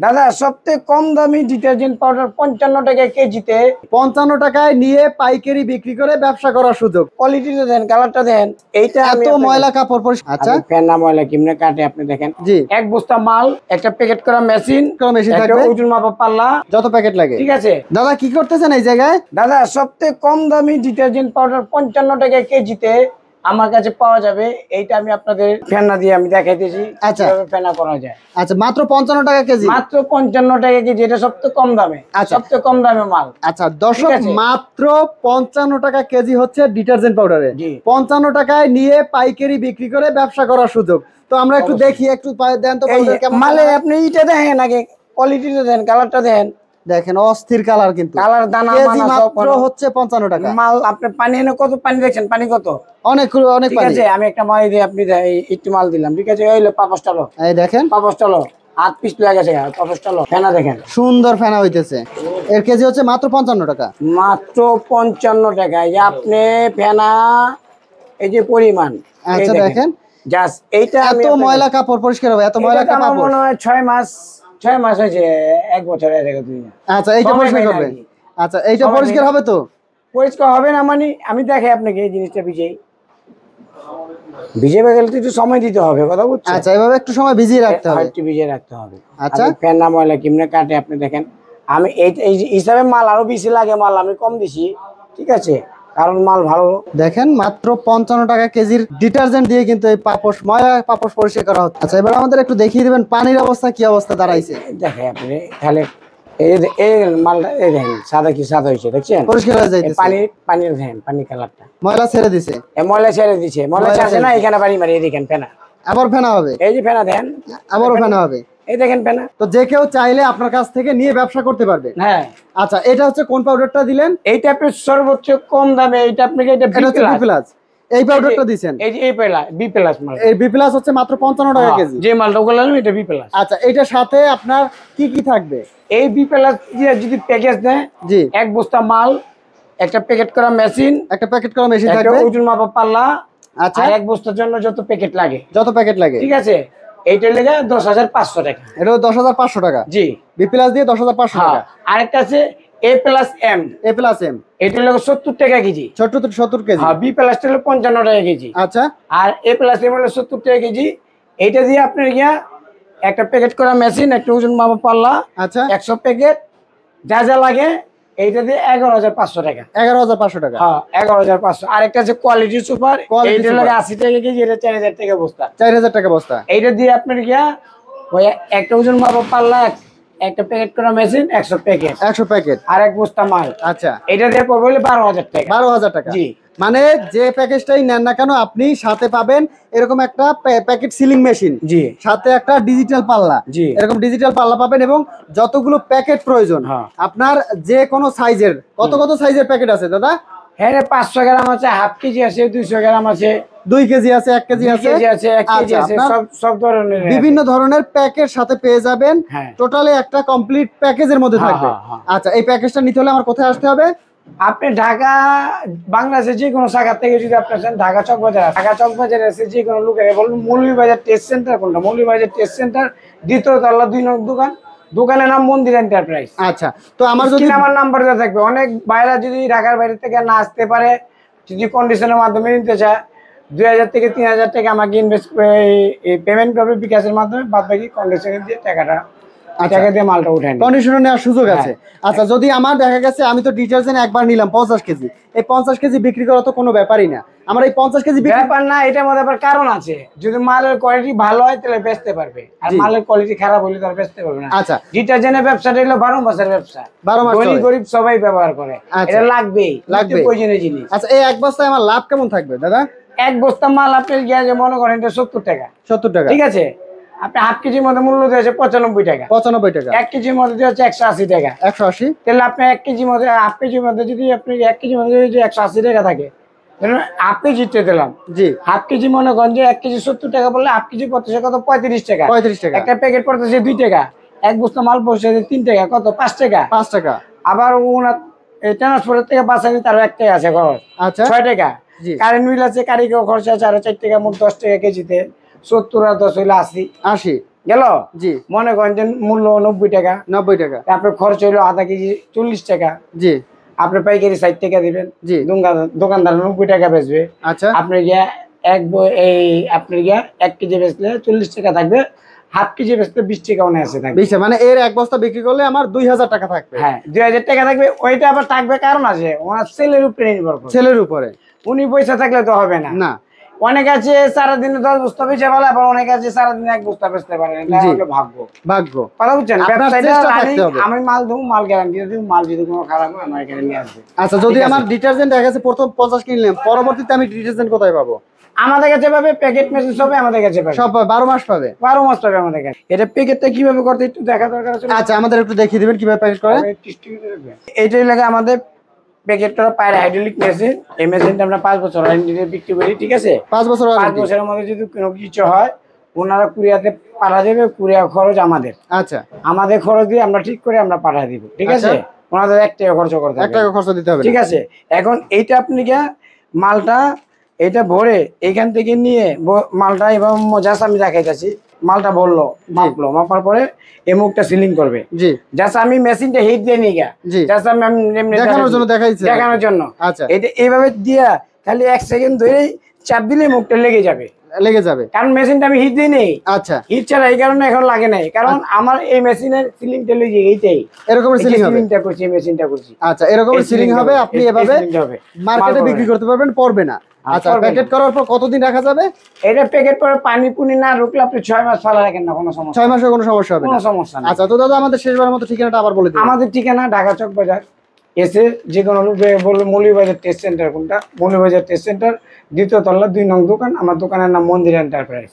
দাদা সবথেকে কম দামি ডিটারজেন্ট পাউডার 55 টাকা কেজিতে। 55 টাকায় নিয়ে পাইকারি বিক্রি করে ব্যবসা করার সুযোগ। কোয়ালিটিটা দেন, কালারটা দেন। এইটা এত ময়লা কাপড় পরিষ্কার। আচ্ছা, ফেনা ময়লা কিমনে কাটে আপনি দেখেন। জি, এক বস্তা মাল, একটা প্যাকেট করা মেশিন থাকবে, ওজন মাপা পাল্লা, যত প্যাকেট লাগে। ঠিক আছে দাদা কি করতেছেন এই জায়গায়? দাদা সবথেকে কম দামি ডিটারজেন্ট পাউডার 55 টাকা কেজিতে আমার কাছে পাওয়া যাবে। এইটা আমি আপনাদের ফেনা দিয়ে আমি দেখাইতেছি কিভাবে ফেনা করা যায়। আচ্ছা, মাত্র 55 টাকা কেজি। মাত্র 55 টাকা কেজি, এটা সবথেকে কম দামে। সবথেকে কম দামে মাল। আচ্ছা দর্শক, মাত্র 55 টাকা কেজি হচ্ছে ডিটারজেন্ট পাউডারে। 55 টাকায় নিয়ে পাইকারি বিক্রি করে ব্যবসা করার সুযোগ। তো আমরা একটু দেখি, একটু দেন তো মালে। আপনি এইটা দেখেন আগে, কোয়ালিটিটা দেন, কালারটা দেন। দেখেন অস্থির কালার, কিন্তু কালার দানা কেজি মাত্র হচ্ছে 55 টাকা। মাল আপনি পানি এনে কত পানি দেখছেন, পানি কত অনেক অনেক ঠিক আছে। আমি একটা মাল দিয়ে আপনি একটু মাল দিলাম, ঠিক আছে। এই লো পাপোসটা লো, এই দেখেন পাপোসটা লো, 8 পিস লাগেছে পাপোসটা লো। ফেনা দেখেন, সুন্দর ফেনা হইতেছে। এর কেজি হচ্ছে মাত্র 55 টাকা। মাত্র 55 টাকা। এই যে আপনি ফেনা, এই যে পরিমাণ। আচ্ছা দেখেন, জাস্ট এইটা এত ময়লা কাপড় পরিষ্কার হবে, এত ময়লা কাপড় আমার মনে হয় 6 মাস হয়েছে, 1 বছর হয়ে গেছে। আচ্ছা এইটা পরিষ্কার করবে। আচ্ছা এইটা পরিষ্কার হবে তো? পরিষ্কার হবে না মানে আমি দেখাই আপনাকে এই জিনিসটা ভিজে গেলে তো একটু সময় দিতে হবে, কথা বুঝছেন? আচ্ছা, এভাবে একটু সময় ভিজিয়ে রাখতে হবে, একটু ভিজিয়ে রাখতে হবে। আচ্ছা, ফেনা ময়লা কিমনে কাটে আপনি দেখেন। আমি এই হিসাবে মাল আরো বেশি লাগে, মাল আমি কম দিছি, ঠিক আছে, কারণ মাল ভালো। দেখেন মাত্র 55 টাকা কেজির ডিটারজেন্ট দিয়ে কিন্তু এই পাপোশ, ময়লা পাপোশ পরিষ্কার করা হচ্ছে। আচ্ছা এবার আমাদের একটু দেখিয়ে দিবেন পানির অবস্থা কি অবস্থা দাঁড়াইছে। দেখেন আপনি তাহলে এই মালটা এই দেখেন, সাদা কি সাদা হয়েছে দেখছেন, পরিষ্কার হয়ে যাইতেছে। পানির দেখেন, পানির কালারটা ময়লা ছেড়ে দিছে, ময়লা ছেড়ে দিছে। ময়লা আছে না, এখানে পানি মারি, এই দেখেন ফেনা, আবার ফেনা হবে। এই যে ফেনা দেন, আবারও ফেনা হবে, এই দেখেন ফেনা। তো যে কেউ চাইলে আপনার কাছ থেকে নিয়ে ব্যবসা করতে পারবে। হ্যাঁ। আচ্ছা, এটা হচ্ছে কোন পাউডারটা দিলেন? এইটা আপনি সর্বোচ্চ কম দামে, এইটা আপনাকে এটা বি প্লাস, এই পাউডারটা দিবেন। এই যে এই বি প্লাস মাল, এই বি প্লাস হচ্ছে মাত্র 55 টাকা কেজি। যে মালটা বললাম এটা বি প্লাস। আচ্ছা, এটার সাথে আপনার কি কি থাকবে? এই বি প্লাস যদি প্যাকেজ দেয়, জি, এক বস্তা মাল, একটা প্যাকেট করা মেশিন, থাকবে, ওজন মাপা পাল্লা। আচ্ছা, আর এক বস্তার জন্য যত প্যাকেট লাগে, ঠিক আছে, এইটার লেগে 10,500 টাকা। এটাও 10,500 টাকা। জি, বি প্লাস দিয়ে 10,500 টাকা। আরেকটা আছে এ প্লাস এম, এটা হলো 70 টাকা কেজি। 70 কেজি। হ্যাঁ, বি প্লাসটা হলো 55 টাকা কেজি। আচ্ছা, আর এ প্লাস এম হলো 70 টাকা কেজি। এইটা দিয়ে আপনার একটা প্যাকেট করা মেশিন, একটা ওজন মাপা পাল্লা, আচ্ছা, 100 প্যাকেট, যা যা লাগে, এইটা দিয়ে 11,500 টাকা। 11,500 টাকা। হ্যাঁ, 11,500। আরেকটা আছে কোয়ালিটি সুপার, এইটা লাগে 80 টাকা কেজি, এটা 4,000 টাকা বস্তা। 4,000 টাকা বস্তা। এইটা দিয়ে আপনার ওই একটা ওজন মাপা পাল্লা, একটা প্যাকেট করা মেশিন, 100 প্যাকেট, আর এক বস্তা মাল। আচ্ছা, এটা দিয়ে পড়বে 12,000 টাকা। 12,000 টাকা। জি, মানে যে প্যাকেজটাই নেন না কেন আপনি সাথে পাবেন এরকম একটা প্যাকেট সিলিং মেশিন, জি, সাথে একটা ডিজিটাল পাল্লা, জি, এরকম ডিজিটাল পাল্লা পাবেন, এবং যতগুলো প্যাকেট প্রয়োজন আপনার যে কোনো সাইজের। কত সাইজের প্যাকেট আছে দাদা? হ্যাঁ, 500 গ্রাম আছে, হাফ কেজি আছে, 200 গ্রাম আছে, 2 কেজি আছে, 1 কেজি আছে, 1 কেজি আছে, সব ধরনের বিভিন্ন ধরনের প্যাকেট সাথে পেয়ে যাবেন। টোটালি একটা কমপ্লিট প্যাকেজের মধ্যে থাকবে। আচ্ছা, এই প্যাকেজটা নিতে হলে আমার কোথায় আসতে হবে? আপনি ঢাকা, বাংলাদেশের যে কোনো জায়গা থেকে যদি আপনি আসেন, ঢাকা চকবাজারে আছে, যে কোনো লোকের বলুন মৌলভীবাজার টেস্ট সেন্টার কোনটা, মৌলভীবাজার টেস্ট সেন্টার, দ্বিতীয় তলা 2 নং দোকান, দোকানের নাম মন্দির এন্টারপ্রাইজ। আচ্ছা, তো আমার যদি আমার নাম্বার দেওয়া থাকবে, অনেক বাইরে যদি ঢাকার বাইরে থেকে না আসতে পারে, যদি কন্ডিশনের মাধ্যমে নিতে চায়, 2,000 থেকে 3,000 টাকা আমাকে ইনভেস্ট পেমেন্ট করবে বিকাশের মাধ্যমে, বাদ বাকি কন্ডিশনে দিয়ে টাকাটা দিয়ে মালটা উঠায় কন্ডিশনে নেওয়ার সুযোগ আছে। আচ্ছা, যদি আমার দেখা গেছে আমি তো ডিটারজেন্ট একবার নিলাম 50 কেজি, এই 50 কেজি বিক্রি করা তো কোনো ব্যাপারই না। আমার এই 50 কেজি ব্যাপার না, এটার মধ্যে আবার কারণ আছে। যদি মালের কোয়ালিটি ভালো হয় তাহলে বেচতে পারবে, আর মালের কোয়ালিটি খারাপ হলে তার বেচতে পারবে না। আচ্ছা, ডিটারজেন্টের ব্যবসাটা হলো 12 মাসের ব্যবসা, 12 মাস গরিব সবাই ব্যবহার করে, এটা লাগবেই, প্রয়োজনীয় জিনিস। আচ্ছা, এই এক বস্তায় আমার লাভ কেমন থাকবে দাদা? এক বস্তা মাল আপনি মনে করেন এটা 70 টাকা, ঠিক আছে, আপনি হাফ কেজির মধ্যে মূল্য দিয়েছে 95 টাকা, 1 কেজির মধ্যে দিয়েছে 180 টাকা, 180। তাহলে আপনি 1 কেজির মধ্যে, হাফ কেজির মধ্যে যদি আপনি 1 কেজির মধ্যে যদি 180 টাকা থাকে, হাফ কেজিতে দিলাম, জি, হাফ কেজি মনে করেন যে 1 কেজি 70 টাকা বললে হাফ কেজি পড়তেছে কত, 35 টাকা, একটা প্যাকেট পড়তেছে 2 টাকা, এক বস্তা মাল পড়ছে 3 টাকা, কত, 5 টাকা। আবার ট্রান্সপোর্টের থেকে বাঁচানি তার 1 টাকা আছে খরচ, আচ্ছা, 6 টাকা। কারেন্ট বিল আছে, কারিগর খরচ আছে আরো 4 টাকা, মোট 10 টাকা কেজিতে, 70 আর 10 হইলে 80। গেল। জি, মনে করেন যে মূল্য 90 টাকা, 90 টাকা। আপনার খরচ হইলো আধা কেজি 40 টাকা, জি আপনি পাইকারি 60 টাকা দিবেন, জি, দোকানদার 90 টাকা বেচবে। আচ্ছা আপনি গিয়া আপনি গিয়া 1 কেজি বেচলে 40 টাকা থাকবে, হাফ কেজি বেচলে 20 টাকা মনে আছে থাকবে। 20, মানে এর এক বস্তা বিক্রি করলে আমার 2000 টাকা থাকবে। হ্যাঁ, 2000 টাকা থাকবে। ওইটা আবার থাকবে কারণ আছে, ওনার সেলের উপরে নির্ভর করে। ছেলের উপরে উনি পয়সা থাকলে তো হবে না। না। অনেক আছে সারাদিনে 10 বস্তা বেচে ফেলে, আবার অনেক আছে সারাদিনে 1 বস্তা বেচতে পারে। এটা জি। হলো ভাগ্য। ভাগ্য। কথা বুঝছেন? আপনার ব্যবসায়টা চেষ্টা থাকতে রানিং, হবে। আমি মাল দেবো, মাল গ্যারান্টি দেবো, মাল যদি কোনো খারাপ হয় আমার এখানে নিয়ে আসবে। আচ্ছা, যদি ঠিক আছে? আমার ডিটারজেন্ট দেখা গেছে প্রথম 50 কিনলাম, পরবর্তীতে আমি ডিটারজেন্ট কোথায় পাবো? আমাদের কাছে পাবে, প্যাকেট মেসেজ হবে আমাদের কাছে পাবে, সব 12 মাস পাবে। 12 মাস পাবে আমাদের কাছে। এটা প্যাকেটটা কিভাবে করতে একটু দেখা দরকার আছে। আচ্ছা, আমাদের একটু দেখিয়ে দিবেন কিভাবে প্যাকেট করে। এইটাই লাগে আমাদের প্যাকেট করা পায়ের হাইড্রোলিক মেশিন। এই মেশিনটা আমরা 5 বছর ওয়ারেন্টি বিক্রি করি। ঠিক আছে, 5 বছর 5 ওয়ারেন্টি। বছরের মধ্যে যদি কোনো কিছু হয়, ওনারা কুরিয়াতে পাঠা দেবে, কুরিয়া খরচ আমাদের। আচ্ছা, আমাদের খরচ দিয়ে আমরা ঠিক করে আমরা পাঠা দিব। ঠিক আছে, ওনাদের 1 টাকা খরচ করতে 1 টাকা খরচ দিতে হবে। ঠিক আছে। এখন এইটা আপনি গিয়া মালটা এটা ভরে এইখান থেকে নিয়ে মালটা, এবং জাস্ট আমি দেখাইতেছি, মালটা ভরলো, মাপলো, মাপার পরে এই মুখটা সিলিং করবে। জি, জাস্ট আমি মেশিনটা হিট দিয়ে নিয়ে গিয়া, জি, জাস্ট আমি এমনি দেখানোর জন্য দেখাইছে। দেখানোর জন্য। আচ্ছা, এটা এইভাবে দিয়া খালি 1 সেকেন্ড ধরেই চাপ দিলে মুখটা লেগে যাবে, লেগে যাবে। কারণ মেশিনটা আমি হিট দিই নেই। আচ্ছা, হিট ছাড়া এই কারণে এখন লাগে নাই, কারণ আমার এই মেশিনের সিলিংটা লইছে এইটাই, এরকম সিলিং হবে। সিলিংটা করছি, মেশিনটা করছি। আচ্ছা, এরকম সিলিং হবে, আপনি এভাবে মার্কেটে বিক্রি করতে পারবেন, পড়বে না। আচ্ছা, প্যাকেট করার পর কতদিন রাখা যাবে? এটা প্যাকেট করে পানি পুনি না রুকলে আপনি 6 মাস ফেলা রাখেন না, কোনো সমস্যা, 6 মাসে কোনো সমস্যা হবে না। কোনো সমস্যা না। আচ্ছা, তো দাদা আমাদের শেষবারের মতো ঠিকানাটা আবার বলে দিন। আমাদের ঠিকানা ঢাকা চক বাজার, এসে যে কোনো বলবে মৌলভীবাজার টেস্ট সেন্টার কোনটা, মৌলভীবাজার টেস্ট সেন্টার 2য় তলা 2 নং দোকান। আমার দোকানের নাম মন্দির এন্টারপ্রাইজ।